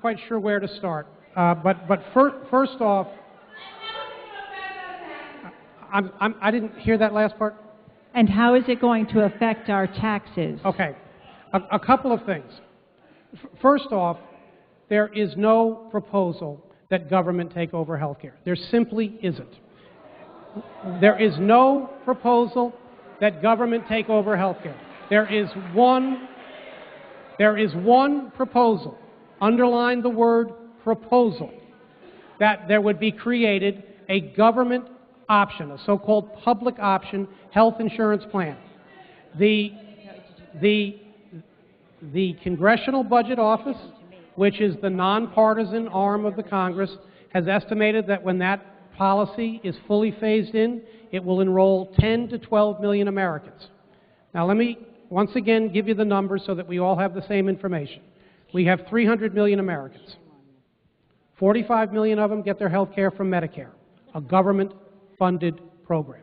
quite sure where to start. First off, I didn't hear that last part. And how is it going to affect our taxes? Okay, a couple of things. First off, there is no proposal that government take over health care. There simply isn't. There is no proposal that government take over health care. There is one proposal, underline the word proposal, that there would be created a government option, a so-called public option health insurance plan. The Congressional Budget Office, which is the nonpartisan arm of the Congress, has estimated that when that policy is fully phased in, it will enroll 10 to 12 million Americans. Now let me once again give you the numbers so that we all have the same information. We have 300 million Americans. 45 million of them get their health care from Medicare, a government-funded program.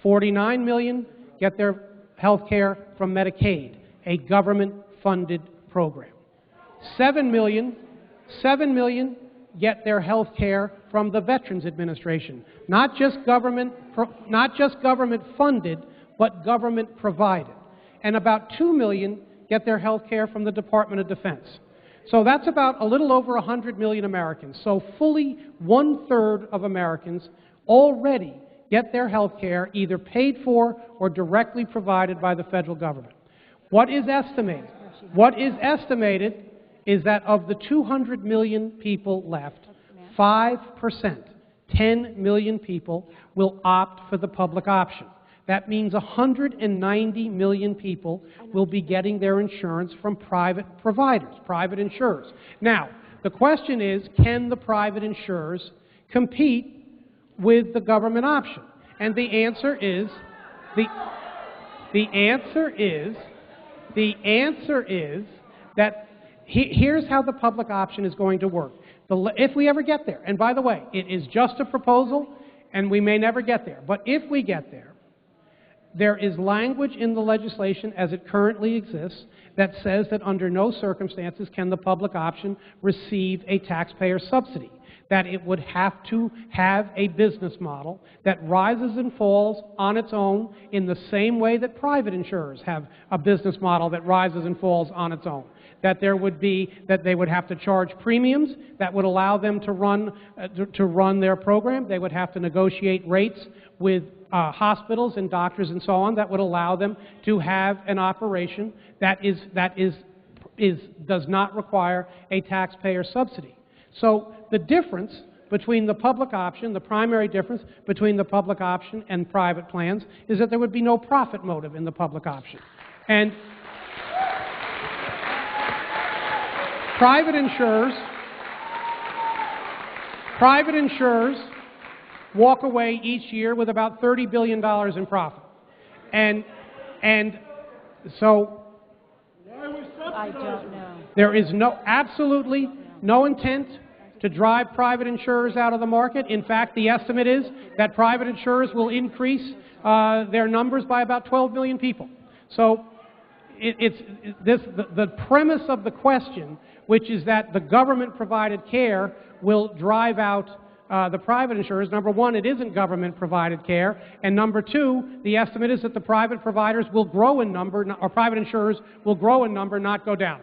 49 million get their health care from Medicaid, a government-funded program. 7 million get their health care from the Veterans Administration, not just government funded, but government provided. And about 2 million get their health care from the Department of Defense. So that's about a little over 100 million Americans. So fully 1/3 of Americans already get their health care either paid for or directly provided by the federal government. What is estimated? What is estimated is that of the 200 million people left, 5%, 10 million people, will opt for the public option. That means 190 million people will be getting their insurance from private providers, private insurers. Now, the question is, can the private insurers compete with the government option? And the answer is, that here's how the public option is going to work. If we ever get there, and by the way, it is just a proposal, and we may never get there, but if we get there, there is language in the legislation as it currently exists that says that under no circumstances can the public option receive a taxpayer subsidy, that it would have to have a business model that rises and falls on its own in the same way that private insurers have a business model that rises and falls on its own. That they would have to charge premiums that would allow them to run their program. They would have to negotiate rates with hospitals and doctors and so on that would allow them to have an operation that does not require a taxpayer subsidy. So the difference between the public option, the primary difference between the public option and private plans, is that there would be no profit motive in the public option. And private insurers walk away each year with about $30 billion in profit. And so I don't know. There is absolutely no intent to drive private insurers out of the market. In fact, the estimate is that private insurers will increase their numbers by about 12 million people. So the premise of the question, which is that the government-provided care will drive out the private insurers. Number one, it isn't government-provided care, and number two, the estimate is that the private providers will grow in number, or private insurers will grow in number, not go down.